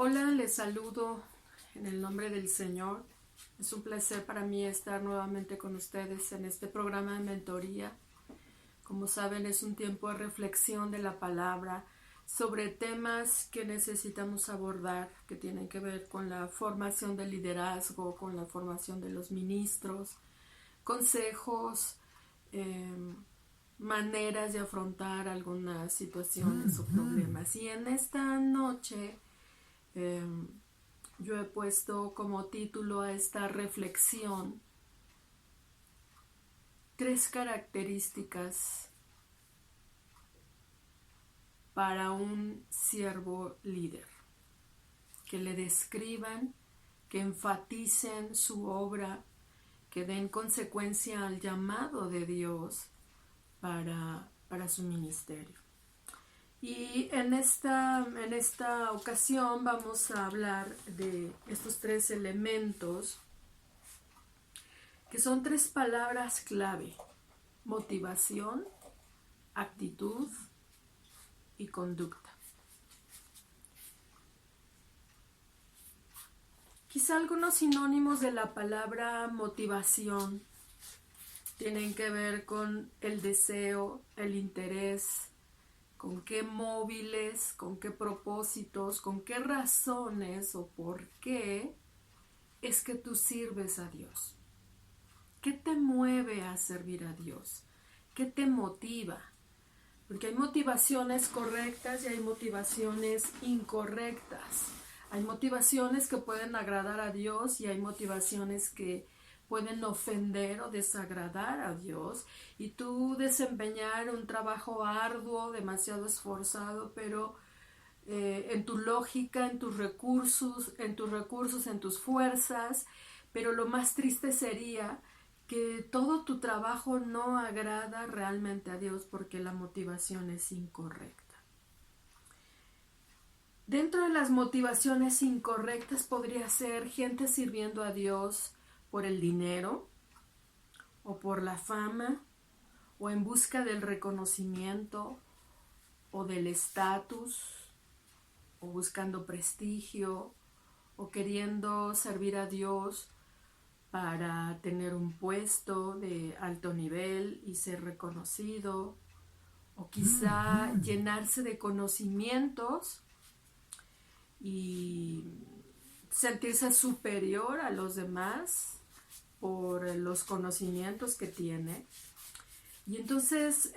Hola, les saludo en el nombre del Señor. Es un placer para mí estar nuevamente con ustedes en este programa de mentoría. Como saben, es un tiempo de reflexión de la palabra sobre temas que necesitamos abordar, que tienen que ver con la formación del liderazgo, con la formación de los ministros, consejos, maneras de afrontar algunas situaciones o problemas. Y en esta noche yo he puesto como título a esta reflexión 3 características para un siervo líder, que le describan, que enfaticen su obra, que den consecuencia al llamado de Dios para su ministerio. Y en esta ocasión vamos a hablar de estos 3 elementos, que son 3 palabras clave: motivación, actitud y conducta. Quizá algunos sinónimos de la palabra motivación tienen que ver con el deseo, el interés, con qué móviles, con qué propósitos, con qué razones o por qué es que tú sirves a Dios. ¿Qué te mueve a servir a Dios? ¿Qué te motiva? Porque hay motivaciones correctas y hay motivaciones incorrectas. Hay motivaciones que pueden agradar a Dios y hay motivaciones que pueden ofender o desagradar a Dios, y tú desempeñar un trabajo arduo, demasiado esforzado, pero en tu lógica, en tus recursos, en tus fuerzas, pero lo más triste sería que todo tu trabajo no agrada realmente a Dios porque la motivación es incorrecta. Dentro de las motivaciones incorrectas podría ser gente sirviendo a Dios por el dinero o por la fama o en busca del reconocimiento o del estatus o buscando prestigio o queriendo servir a Dios para tener un puesto de alto nivel y ser reconocido, o quizá llenarse de conocimientos y sentirse superior a los demás por los conocimientos que tiene. Y entonces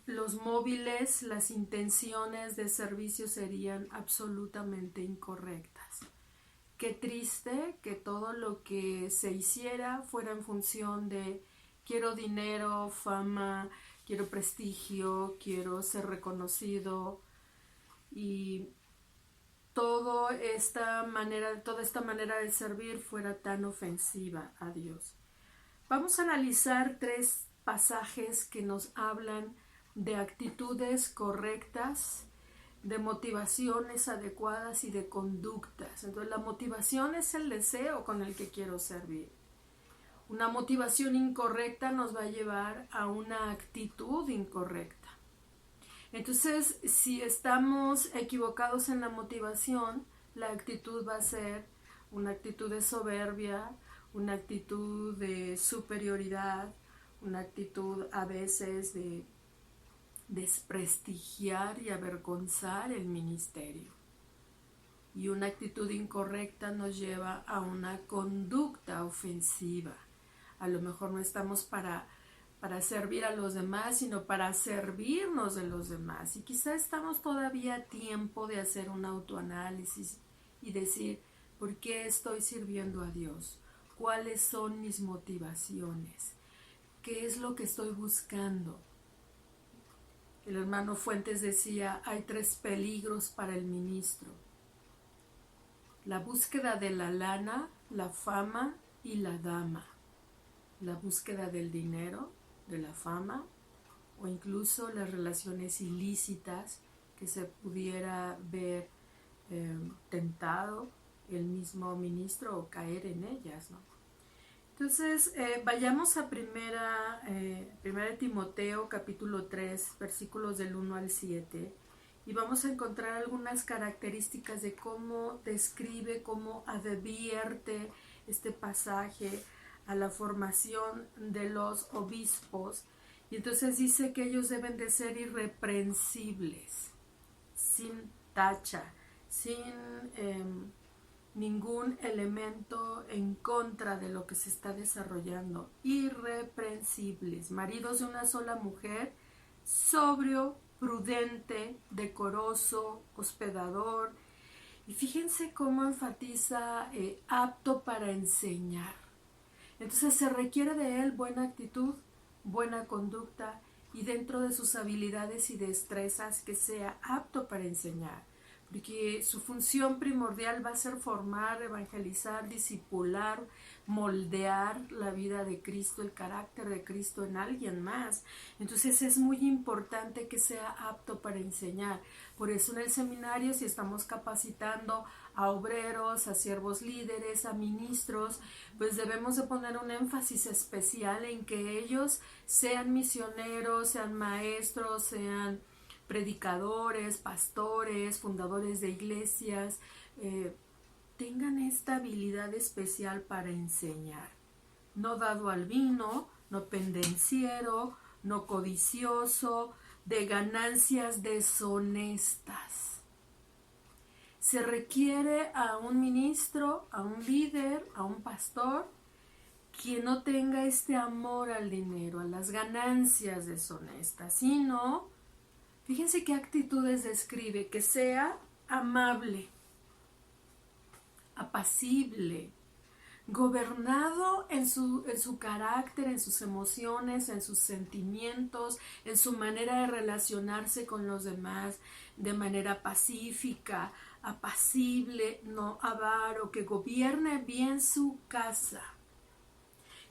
los móviles, las intenciones de servicio serían absolutamente incorrectas. Qué triste que todo lo que se hiciera fuera en función de quiero dinero, fama, quiero prestigio, quiero ser reconocido, y toda esta manera de servir fuera tan ofensiva a Dios. Vamos a analizar 3 pasajes que nos hablan de actitudes correctas, de motivaciones adecuadas y de conductas. Entonces, la motivación es el deseo con el que quiero servir. Una motivación incorrecta nos va a llevar a una actitud incorrecta. Entonces, si estamos equivocados en la motivación, la actitud va a ser una actitud de soberbia, una actitud de superioridad, una actitud a veces de desprestigiar y avergonzar el ministerio. Y una actitud incorrecta nos lleva a una conducta ofensiva. A lo mejor no estamos para servir a los demás, sino para servirnos de los demás. Y quizá estamos todavía a tiempo de hacer un autoanálisis y decir, ¿por qué estoy sirviendo a Dios? ¿Cuáles son mis motivaciones? ¿Qué es lo que estoy buscando? El hermano Fuentes decía, hay 3 peligros para el ministro: la búsqueda de la lana, la fama y la dama. La búsqueda del dinero, de la fama, o incluso las relaciones ilícitas que se pudiera ver tentado el mismo ministro o caer en ellas, ¿no? Entonces, vayamos a primera Timoteo capítulo 3, versículos del 1 al 7, y vamos a encontrar algunas características de cómo describe, cómo advierte este pasaje a la formación de los obispos. Y entonces dice que ellos deben de ser irreprensibles, sin tacha, sin ningún elemento en contra de lo que se está desarrollando, irreprensibles, maridos de una sola mujer, sobrio, prudente, decoroso, hospedador. Y fíjense cómo enfatiza apto para enseñar. Entonces se requiere de él buena actitud, buena conducta y dentro de sus habilidades y destrezas que sea apto para enseñar. Porque su función primordial va a ser formar, evangelizar, discipular, moldear la vida de Cristo, el carácter de Cristo en alguien más. Entonces es muy importante que sea apto para enseñar. Por eso en el seminario, si estamos capacitando a obreros, a siervos líderes, a ministros, pues debemos de poner un énfasis especial en que ellos sean misioneros, sean maestros, sean predicadores, pastores, fundadores de iglesias, tengan esta habilidad especial para enseñar. No dado al vino, no pendenciero, no codicioso, de ganancias deshonestas. Se requiere a un ministro, a un líder, a un pastor, que no tenga este amor al dinero, a las ganancias deshonestas, sino, fíjense qué actitudes describe, que sea amable, apacible, gobernado en su carácter, en sus emociones, en sus sentimientos, en su manera de relacionarse con los demás de manera pacífica, apacible, no avaro, que gobierne bien su casa.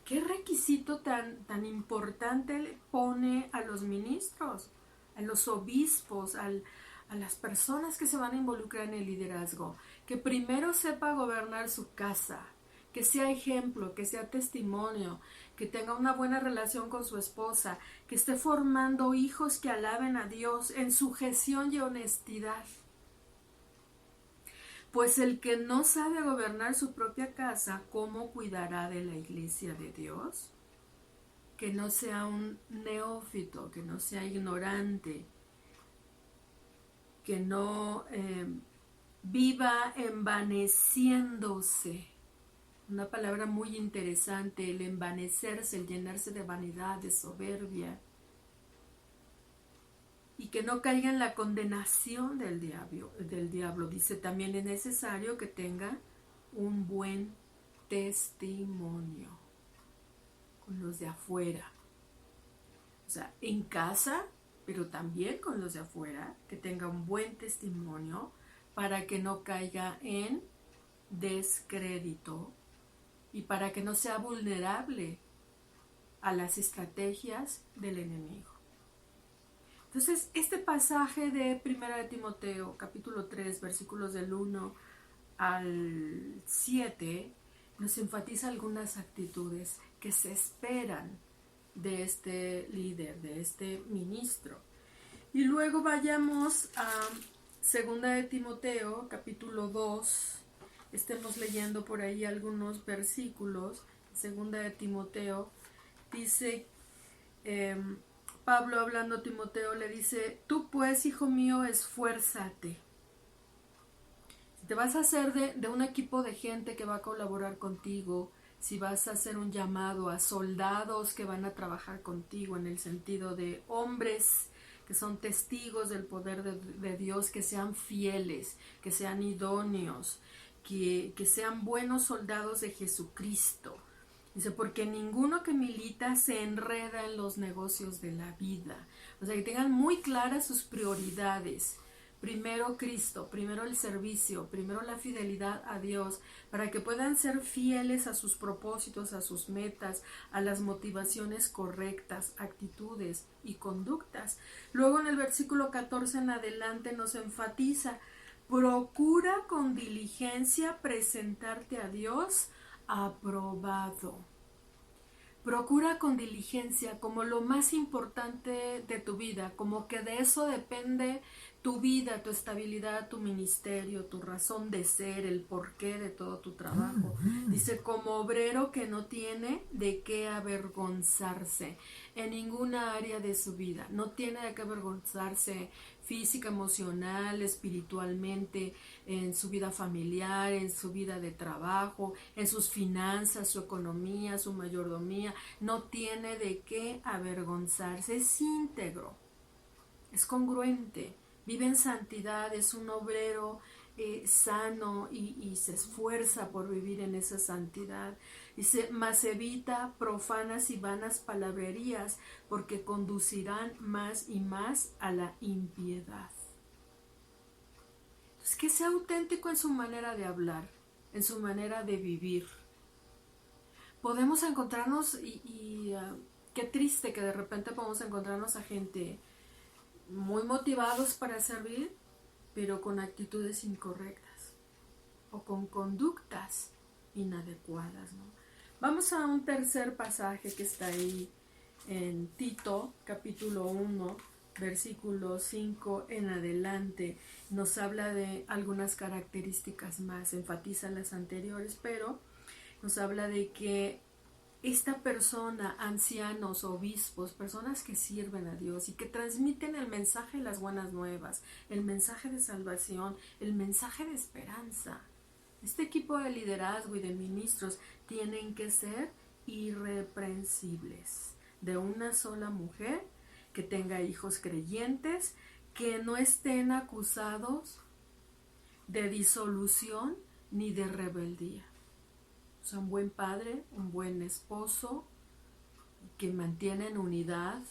¿Qué requisito tan importante le pone a los ministros, a los obispos, a las personas que se van a involucrar en el liderazgo? Que primero sepa gobernar su casa, que sea ejemplo, que sea testimonio, que tenga una buena relación con su esposa, que esté formando hijos que alaben a Dios en sujeción y honestidad. Pues el que no sabe gobernar su propia casa, ¿cómo cuidará de la iglesia de Dios? Que no sea un neófito, que no sea ignorante, que no viva envaneciéndose. Una palabra muy interesante, el envanecerse, el llenarse de vanidad, de soberbia. Y que no caiga en la condenación del diablo. Dice, también es necesario que tenga un buen testimonio con los de afuera. O sea, en casa, pero también con los de afuera, que tenga un buen testimonio para que no caiga en descrédito y para que no sea vulnerable a las estrategias del enemigo. Entonces, este pasaje de 1 de Timoteo, capítulo 3, versículos del 1 al 7, nos enfatiza algunas actitudes que se esperan de este líder, de este ministro. Y luego vayamos a 2 de Timoteo, capítulo 2, estemos leyendo por ahí algunos versículos. 2 de Timoteo dice, Pablo hablando a Timoteo le dice, tú pues, hijo mío, esfuérzate. Si te vas a hacer de un equipo de gente que va a colaborar contigo, si vas a hacer un llamado a soldados que van a trabajar contigo en el sentido de hombres que son testigos del poder de Dios, que sean fieles, que sean idóneos, que sean buenos soldados de Jesucristo. Dice, porque ninguno que milita se enreda en los negocios de la vida. O sea, que tengan muy claras sus prioridades. Primero Cristo, primero el servicio, primero la fidelidad a Dios, para que puedan ser fieles a sus propósitos, a sus metas, a las motivaciones correctas, actitudes y conductas. Luego en el versículo 14 en adelante nos enfatiza, procura con diligencia presentarte a Dios aprobado. Procura con diligencia como lo más importante de tu vida, como que de eso depende tu vida, tu estabilidad, tu ministerio, tu razón de ser, el porqué de todo tu trabajo. Dice, como obrero que no tiene de qué avergonzarse en ninguna área de su vida. No tiene de qué avergonzarse física, emocional, espiritualmente, en su vida familiar, en su vida de trabajo, en sus finanzas, su economía, su mayordomía. No tiene de qué avergonzarse. Es íntegro, es congruente, vive en santidad, es un obrero sano y se esfuerza por vivir en esa santidad. Dice, mas evita profanas y vanas palabrerías, porque conducirán más y más a la impiedad. Entonces, que sea auténtico en su manera de hablar, en su manera de vivir. Podemos encontrarnos, qué triste que de repente podemos encontrarnos a gente muy motivados para servir, pero con actitudes incorrectas o con conductas inadecuadas, ¿no? Vamos a un tercer pasaje que está ahí en Tito, capítulo 1, versículo 5 en adelante. Nos habla de algunas características más, enfatiza las anteriores, pero nos habla de que esta persona, ancianos, obispos, personas que sirven a Dios y que transmiten el mensaje de las buenas nuevas, el mensaje de salvación, el mensaje de esperanza. Este equipo de liderazgo y de ministros tienen que ser irreprensibles, de una sola mujer, que tenga hijos creyentes, que no estén acusados de disolución ni de rebeldía. O sea, un buen padre, un buen esposo, que mantiene en unidad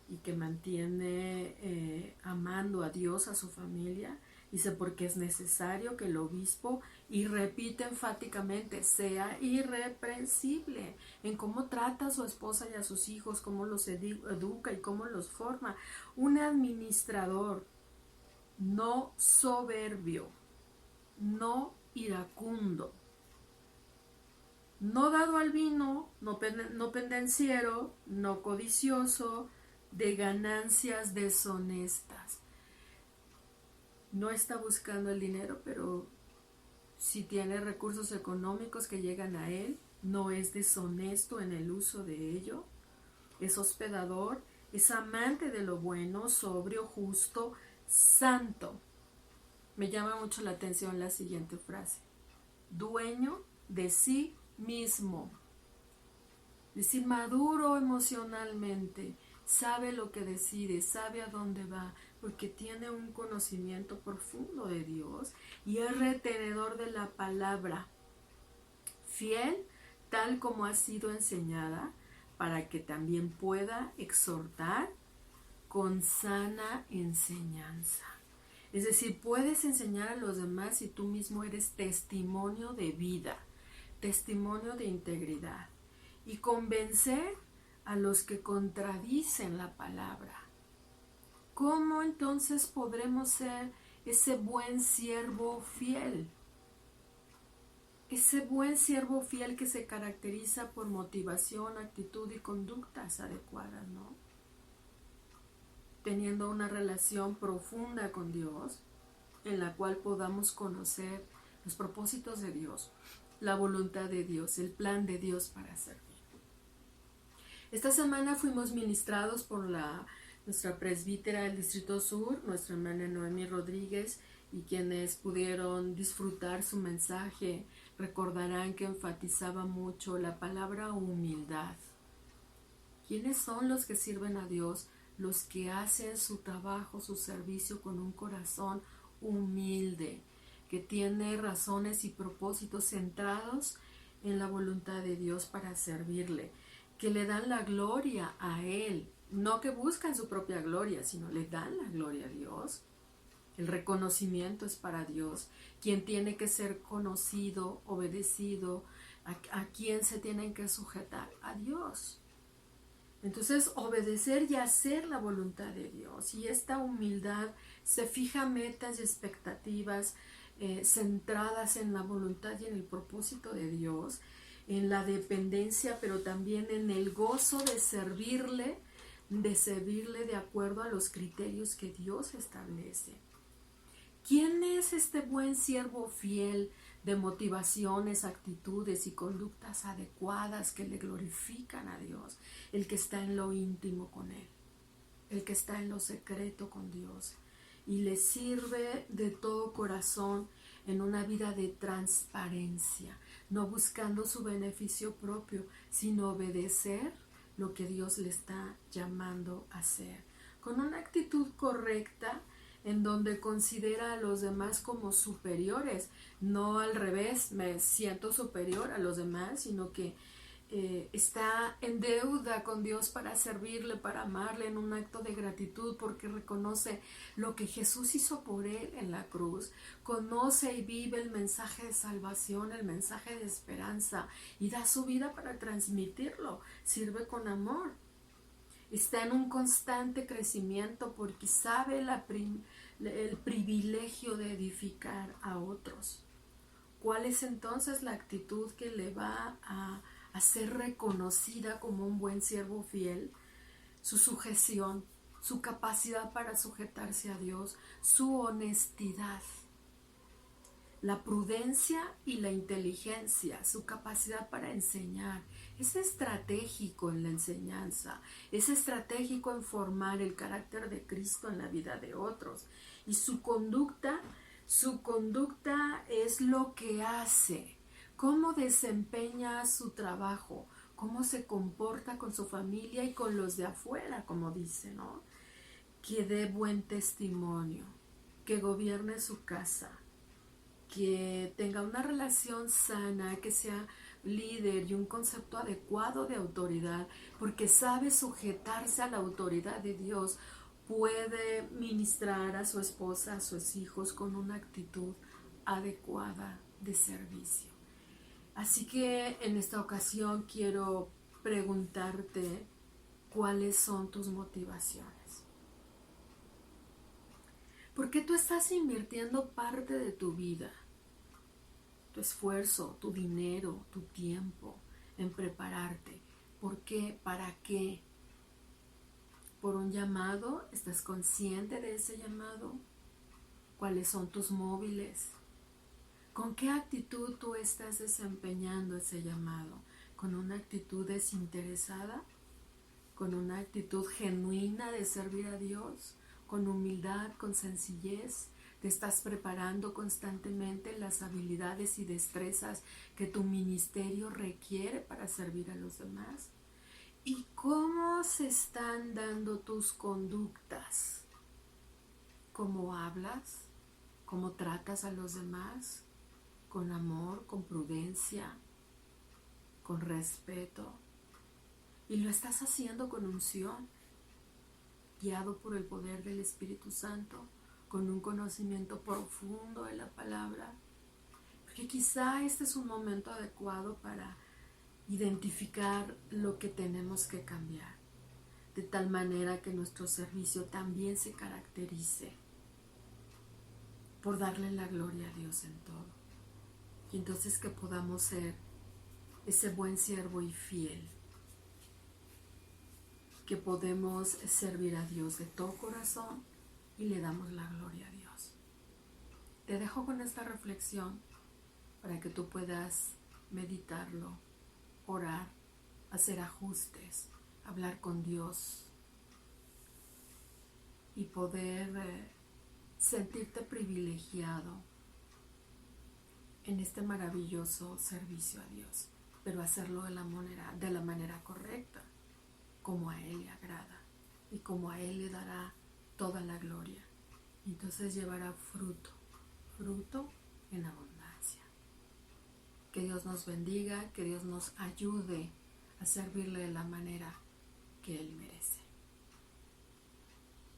y que mantiene amando a Dios, a su familia. Dice, porque es necesario que el obispo, y repite enfáticamente, sea irreprensible en cómo trata a su esposa y a sus hijos, cómo los educa y cómo los forma. Un administrador no soberbio, no iracundo, no dado al vino, no pendenciero, no codicioso, de ganancias deshonestas. No está buscando el dinero, pero si tiene recursos económicos que llegan a él, no es deshonesto en el uso de ello. Es hospedador, es amante de lo bueno, sobrio, justo, santo. Me llama mucho la atención la siguiente frase. Dueño de sí mismo, es decir, maduro emocionalmente, sabe lo que decide, sabe a dónde va, porque tiene un conocimiento profundo de Dios y es retenedor de la palabra, fiel tal como ha sido enseñada, para que también pueda exhortar con sana enseñanza. Es decir, puedes enseñar a los demás si tú mismo eres testimonio de vida, testimonio de integridad, y convencer a los que contradicen la palabra. ¿Cómo entonces podremos ser ese buen siervo fiel? Ese buen siervo fiel que se caracteriza por motivación, actitud y conductas adecuadas, ¿no? Teniendo una relación profunda con Dios, en la cual podamos conocer los propósitos de Dios, la voluntad de Dios, el plan de Dios para servir. Esta semana fuimos ministrados por nuestra presbítera del Distrito Sur, nuestra hermana Noemí Rodríguez, y quienes pudieron disfrutar su mensaje recordarán que enfatizaba mucho la palabra humildad. ¿Quiénes son los que sirven a Dios? Los que hacen su trabajo, su servicio con un corazón humilde, que tiene razones y propósitos centrados en la voluntad de Dios para servirle, que le dan la gloria a Él, no que buscan su propia gloria, sino le dan la gloria a Dios. El reconocimiento es para Dios, quien tiene que ser conocido, obedecido, a quien se tienen que sujetar, a Dios. Entonces, obedecer y hacer la voluntad de Dios, y esta humildad se fija metas y expectativas centradas en la voluntad y en el propósito de Dios, en la dependencia, pero también en el gozo de servirle, de servirle de acuerdo a los criterios que Dios establece. ¿Quién es este buen siervo fiel de motivaciones, actitudes y conductas adecuadas que le glorifican a Dios? El que está en lo íntimo con Él, el que está en lo secreto con Dios y le sirve de todo corazón en una vida de transparencia, no buscando su beneficio propio, sino obedecer lo que Dios le está llamando a hacer, con una actitud correcta en donde considera a los demás como superiores, no al revés, me siento superior a los demás, sino que está en deuda con Dios para servirle, para amarle en un acto de gratitud porque reconoce lo que Jesús hizo por él en la cruz, conoce y vive el mensaje de salvación, el mensaje de esperanza y da su vida para transmitirlo, sirve con amor. Está en un constante crecimiento porque sabe el privilegio de edificar a otros. ¿Cuál es entonces la actitud que le va a ser reconocida como un buen siervo fiel? Su sujeción, su capacidad para sujetarse a Dios, su honestidad, la prudencia y la inteligencia, su capacidad para enseñar. Es estratégico en la enseñanza, es estratégico en formar el carácter de Cristo en la vida de otros. Y su conducta es lo que hace, cómo desempeña su trabajo, cómo se comporta con su familia y con los de afuera, como dice, ¿no? Que dé buen testimonio, que gobierne su casa, que tenga una relación sana, que sea líder y un concepto adecuado de autoridad, porque sabe sujetarse a la autoridad de Dios, puede ministrar a su esposa, a sus hijos con una actitud adecuada de servicio. Así que en esta ocasión quiero preguntarte cuáles son tus motivaciones. ¿Por qué tú estás invirtiendo parte de tu vida, tu esfuerzo, tu dinero, tu tiempo en prepararte? ¿Por qué? ¿Para qué? ¿Por un llamado? ¿Estás consciente de ese llamado? ¿Cuáles son tus móviles? ¿Con qué actitud tú estás desempeñando ese llamado? ¿Con una actitud desinteresada? ¿Con una actitud genuina de servir a Dios? ¿Con humildad, con sencillez? ¿Te estás preparando constantemente las habilidades y destrezas que tu ministerio requiere para servir a los demás? ¿Y cómo se están dando tus conductas? ¿Cómo hablas? ¿Cómo tratas a los demás? ¿Con amor, con prudencia, con respeto? Y lo estás haciendo con unción, guiado por el poder del Espíritu Santo, con un conocimiento profundo de la palabra. Porque quizá este es un momento adecuado para identificar lo que tenemos que cambiar, de tal manera que nuestro servicio también se caracterice por darle la gloria a Dios en todo. Y entonces que podamos ser ese buen siervo y fiel, que podemos servir a Dios de todo corazón y le damos la gloria a Dios. Te dejo con esta reflexión para que tú puedas meditarlo, orar, hacer ajustes, hablar con Dios y poder sentirte privilegiado en este maravilloso servicio a Dios, pero hacerlo de la manera correcta, como a Él le agrada y como a Él le dará toda la gloria. Entonces llevará fruto en abundancia. Que Dios nos bendiga, que Dios nos ayude a servirle de la manera que Él merece.